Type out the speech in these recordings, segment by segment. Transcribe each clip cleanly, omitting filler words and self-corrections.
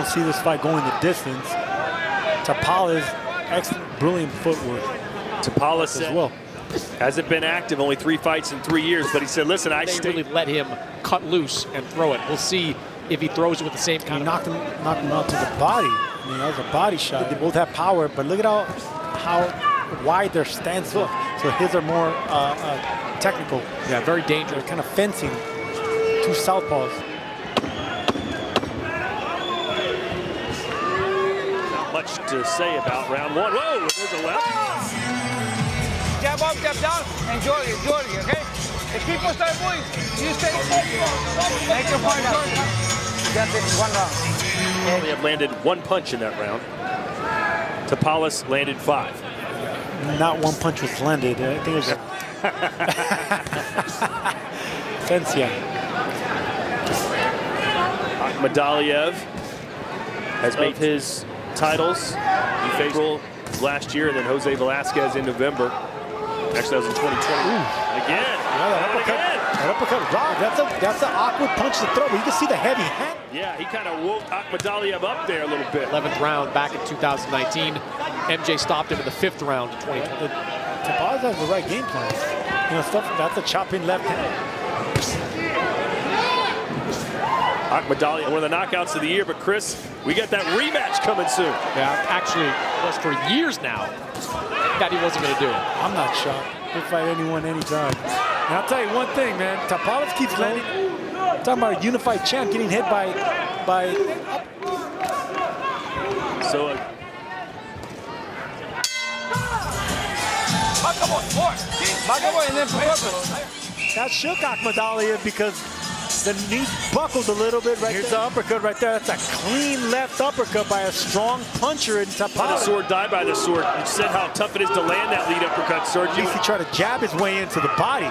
don't see this fight going the distance. Tapales, excellent, brilliant footwork. Tapales as well. Hasn't been active, only 3 fights in 3 years, but he said, listen, They really let him cut loose and throw it. We'll see if he throws it with the same kind of... Knocked him out to the body. I mean, that was a body shot. They both have power, but look at how wide their stance look. So his are more technical. Yeah, very dangerous. They're kind of fencing. 2 southpaws. Not much to say about round 1. Whoa, there's a left. Jab up, jab down, and Jordy, okay? If people start moving, you stay. Make your point short. You got this 1 round. They have landed 1 punch in that round. Tapales landed 5. Not 1 punch was landed. I think it was Fencia. Akhmadaliev has made his titles. He faced last year, and then Jose Velasquez in November. Actually, that was in 2020. Again. Yeah, that uppercut. That's an awkward punch to throw, but you can see the heavy hand. Yeah, he kind of woke Akhmadaliev up there a little bit. 11th round back in 2019. MJ stopped him in the 5th round in 2020. Tapales has the right game plan. You know, stuff that's a chopping left hand. Akhmadaliev, one of the knockouts of the year, but Chris, we got that rematch coming soon. Yeah, actually, it was for years now that he wasn't going to do it. I'm not shocked. He'll fight anyone, anytime. And I'll tell you one thing, man. Tapales keeps landing. Talking about a unified champ getting hit by. So. That shook Akhmadaliev because the knee buckled a little bit right Here's there. The uppercut right there. That's a clean left uppercut by a strong puncher in Tapales. The sword died by the sword. You said how tough it is to land that lead uppercut, Sergio. At least he tried to jab his way into the body.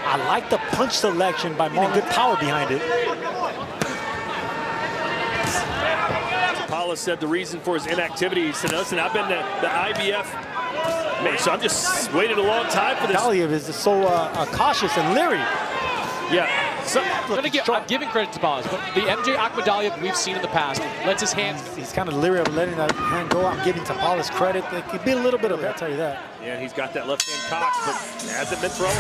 I like the punch selection by Marlon. Good power behind it. Tapales said the reason for his inactivity, he said, listen, I've been the IBF man, so I'm just waited a long time for this. Akhmadaliev is so cautious and leery. Yeah. So, I'm giving credit to Tapales, but the MJ Akhmadaliev we've seen in the past lets his hands. He's kind of leery of letting that hand go. I'm giving Tapales credit. It could be a little bit of it, I'll tell you that. Yeah, he's got that left hand cocked, but hasn't been throwing.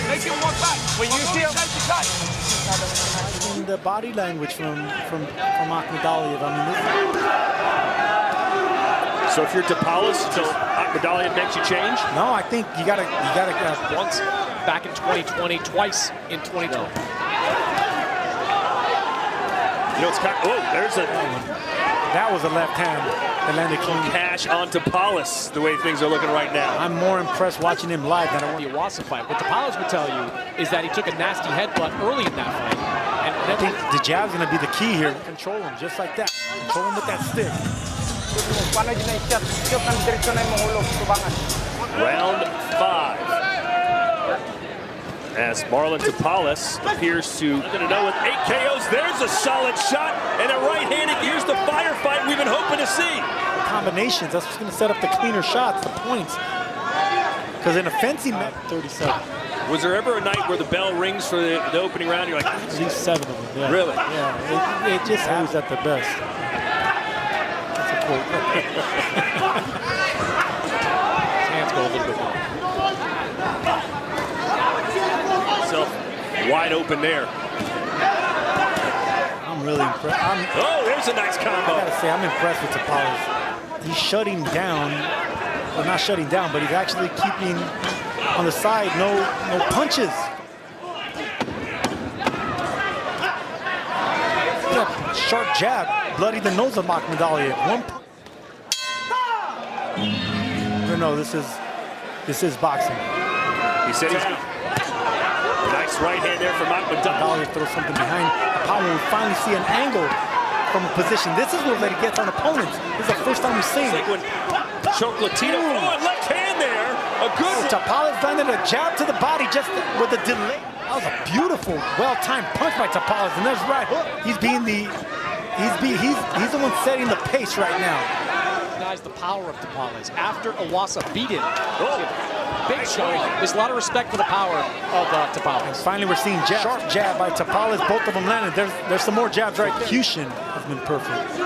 Make him walk back. When you see him, the body language from Akhmadaliev. I mean, so if you're Tapales, so Akhmadaliev makes you change? No, I think you gotta once back in 2020, twice in 2020. You know, it's kind of, there's a. That was a left hand that landed clean. Cash on Tapales, the way things are looking right now. I'm more impressed watching him live than I want the Iwasa fight. What Tapales would tell you is that he took a nasty headbutt early in that fight. And I think the jab's going to be the key here. Control him just like that. Control him with that stick. Round 5. As Marlon Tapales appears to know with 8 KOs, there's a solid shot and a right-handed. Here's the firefight we've been hoping to see. The combinations, that's what's going to set up the cleaner shots, the points. Because in a fencing match, 37. Was there ever a night where the bell rings for the opening round? You're like, at least 7 of them. Yeah. Really? Yeah, it just happens at the best. That's a quote. His hands go a little bit more. Wide open there. I'm really impressed. There's a nice combo. I gotta say, I'm impressed with Tapales. He's shutting down, well, not shutting down, but he's actually keeping on the side no punches. That sharp jab bloodied the nose of Akhmadaliev. No, this is boxing. He said he's nice right hand there from Akhmadaliev. Throws something behind the power. We finally see an angle from a position. This is where he gets on opponents. This is the first time we've seen it. Like when Chocolatito, left hand there. A good one. Tapales landed a jab to the body just with a delay. That was a beautiful, well-timed punch by Tapales, and there's right hook. He's the one setting the pace right now. Recognize the power of Tapales after Iwasa beat him. Big showing. There's a lot of respect for the power of Tapales. And finally, we're seeing sharp jab by Tapales. Both of them landed. There's some more jabs right there. Execution of been perfect.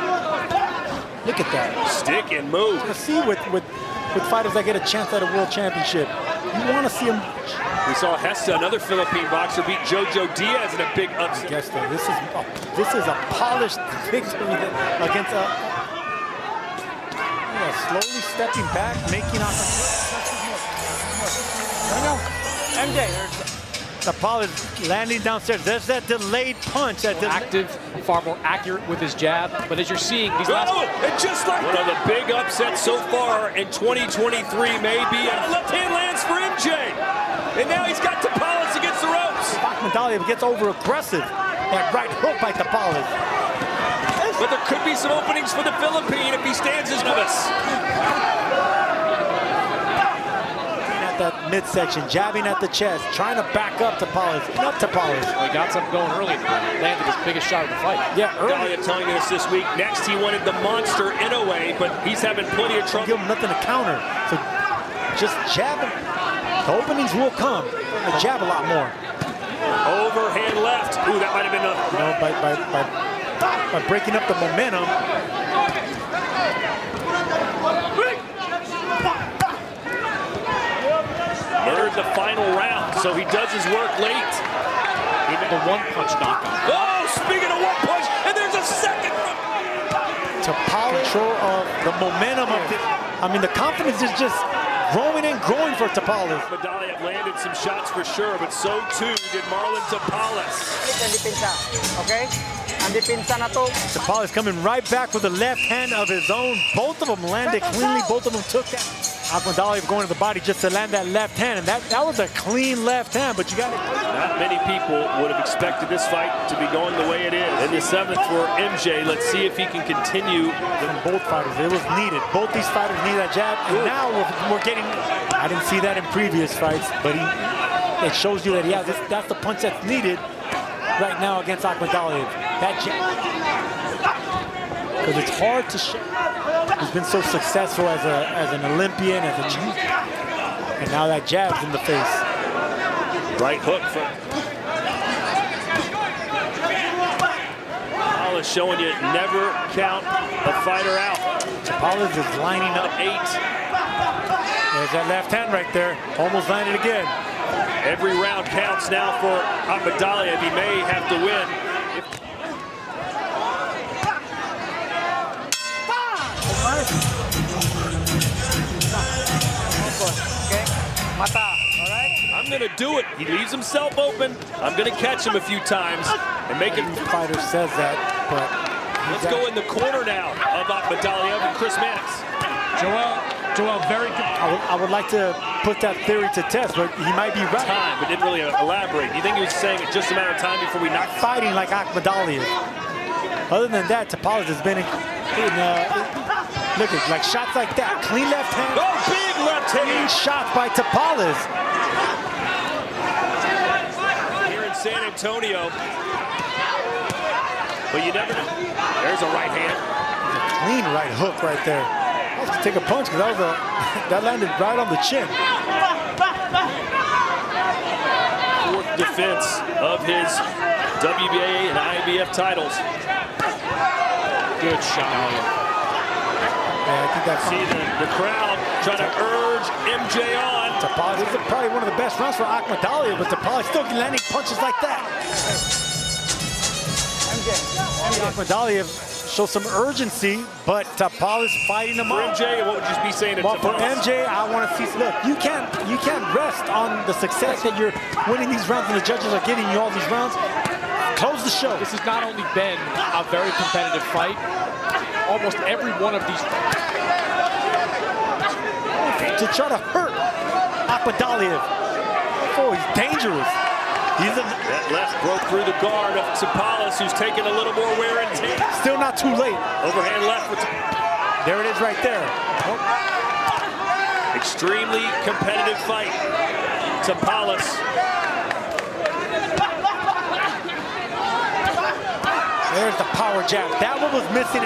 Look at that. Stick and move. To see with fighters that get a chance at a world championship, you want to see them. We saw Hesta, another Philippine boxer, beat Jojo Diaz in a big upset. Guess that this is a polished victory against a slowly stepping back, making up. MJ. Tapales landing downstairs. There's that delayed punch. That Active, far more accurate with his jab. But as you're seeing, these last... and just like one of the big upsets so far in 2023 may be a left hand lands for MJ. And now he's got Tapales against the ropes. Akhmadaliev gets over aggressive. That right hook by Tapales. But there could be some openings for the Philippine if he stands his nervous. That midsection, jabbing at the chest, trying to back up Tapales. Not Tapales. Well, he got something going early. Landed his biggest shot of the fight. Yeah, early. Dahlia telling us this week, next he wanted the monster in a way, but he's having plenty of trouble. Give him nothing to counter. So just jab him. The openings will come. The jab a lot more. Overhand left. Ooh, that might have been a... You know, by breaking up the momentum. Entered the final round, so he does his work late. Even the one-punch knockout. Oh, speaking of one punch, and there's a second. Tapales control of the momentum of it. I mean, the confidence is just growing and growing for Tapales. Akhmadaliev landed some shots for sure, but so too did Marlon Tapales. Okay? Ang depensa na to. Tapales coming right back with the left hand of his own. Both of them landed cleanly. Both of them took that. Akhmadaliev going to the body just to land that left hand, and that was a clean left hand, but you got it. Not many people would have expected this fight to be going the way it is. In the seventh for MJ, let's see if he can continue. From both fighters, it was needed. Both these fighters need that jab, and now we're getting, I didn't see that in previous fights, but it shows you that, yeah, that's the punch that's needed right now against Akhmadaliev. That jab. Because it's hard to show. He's been so successful as an Olympian, as a champion. And now that jab's in the face. Right hook from Tapales showing you never count a fighter out. Tapales is lining up 8. There's that left hand right there. Almost landed again. Every round counts now for Akhmadaliev. He may have to win. Okay? Mata, all right? I'm going to do it. He leaves himself open. I'm going to catch him a few times and make it. The fighter says that, but let's go in the corner now of Akhmadaliev and Chris Mannix. Joel, very good. I would like to put that theory to test, but he might be right. Time, but didn't really elaborate. Do you think he was saying it's just a matter of time before we knock? Fighting like Akhmadaliev. Other than that, Tapales has been look at like shots like that, clean left hand. Oh, big left hand. Clean shots by Tapales. Here in San Antonio, but you never know. There's a right hand. Clean right hook right there. I was gonna take a punch because that landed right on the chin. Fourth defense of his WBA and IBF titles. Good shot. Yeah, I think that's See the crowd trying to urge MJ on. Tapales. This is probably one of the best rounds for Akhmadaliev, but Tapales still landing punches like that. Akhmadaliev shows some urgency, but Tapales fighting him For up. MJ, what would you be saying to Well, for Tapales? MJ, I want to see. Look, you can't rest on the success that you're winning these rounds, and the judges are giving you all these rounds. Close the show. This has not only been a very competitive fight, almost every one of these to try to hurt Akhmadaliev. Oh, he's dangerous. That left broke through the guard of Tapales, who's taking a little more wear and tear. Still not too late. Overhand left with There it is right there. extremely competitive fight. Tapales. There's the power jab. That one was missing.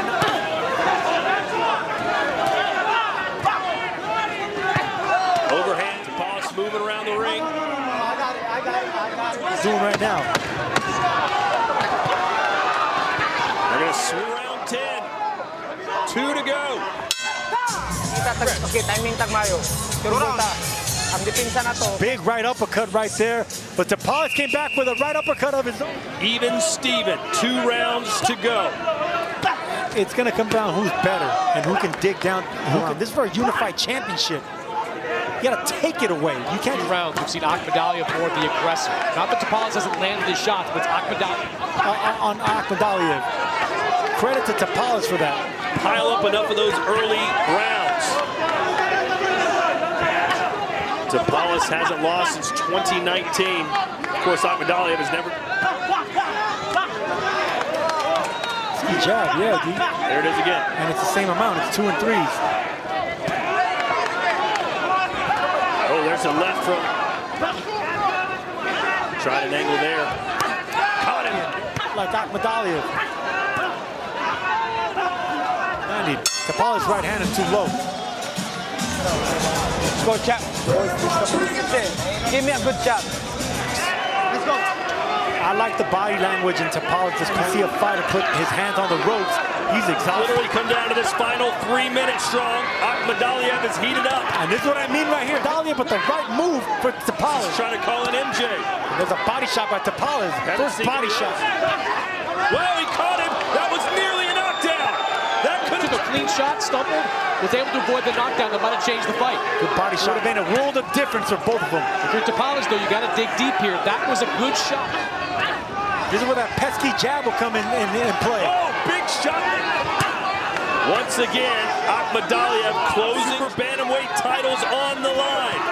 Overhand. Tapales moving around the ring. I got it. He's doing right now. They're going to swing around 2 to go. Okay, timing tagmayo. Turbulta. Ang depensa na to. Big right uppercut right there. But Tapales came back with a right uppercut of his own. Even Steven, 2 rounds to go. It's going to come down who's better and who can dig down. This is for a unified championship. You got to take it away. You can't. Rounds, we've seen Akhmadaliev more the aggressor. Not that Tapales hasn't landed his shots, but it's Akhmadaliev. On Akhmadaliev. Credit to Tapales for that. Pile up enough of those early rounds. Tapales hasn't lost since 2019. Of course, Akhmadaliev has never. Good job, yeah, dude. There it is again. And it's the same amount. It's 2 and 3s. Oh, there's a left from. Tried an angle there. Caught him. Like Akhmadaliev. Andy, Tapales' right hand is too low. Let's go, chap. Give me a good chap. Let's go. I like the body language in Tapales. Just can see a fighter put his hands on the ropes. He's exhausted. Literally come down to this final 3 minutes strong. Akhmadaliev is heated up. And this is what I mean right here. Akhmadaliev, but the right move for Tapales. Trying to call an MJ. There's a body shot by Tapales. First body shot. Well, he caught him. That was nearly a knockdown. That could have Took a clean shot, stumbled, was able to avoid the knockdown that might have changed the fight. Good body shot. Would have made a world of difference for both of them. If you're Tapales, though, you got to dig deep here. That was a good shot. This is where that pesky jab will come in play. Oh, big shot. Once again, Akhmadaliev closing for bantamweight titles on the line.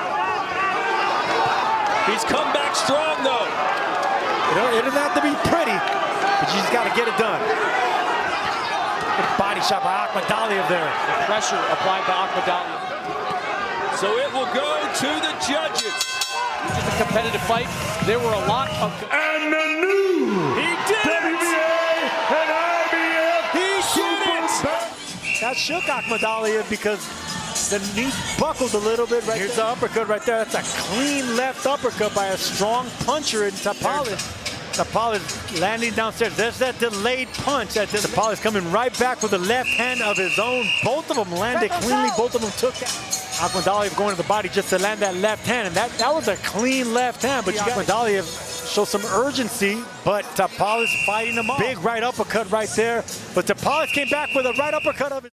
He's come back strong, though. It doesn't have to be pretty, but you just got to get it done. Good body shot by Akhmadaliev there. The pressure applied by Akhmadaliev. So it will go to the judges. Just a competitive fight. There were a lot of... And the new He did WBA and IBF. He did it! That shook Akhmadaliev because the knee buckled a little bit. Right. Here's the uppercut right there. That's a clean left uppercut by a strong puncher in Tapales. Tapales landing downstairs. There's that delayed punch. Tapales coming right back with the left hand of his own. Both of them landed cleanly. Both of them took that. Akhmadaliev going to the body just to land that left hand. And that was a clean left hand. But Akhmadaliev showed some urgency, but Tapales fighting him off. Big right uppercut right there. But Tapales came back with a right uppercut of it.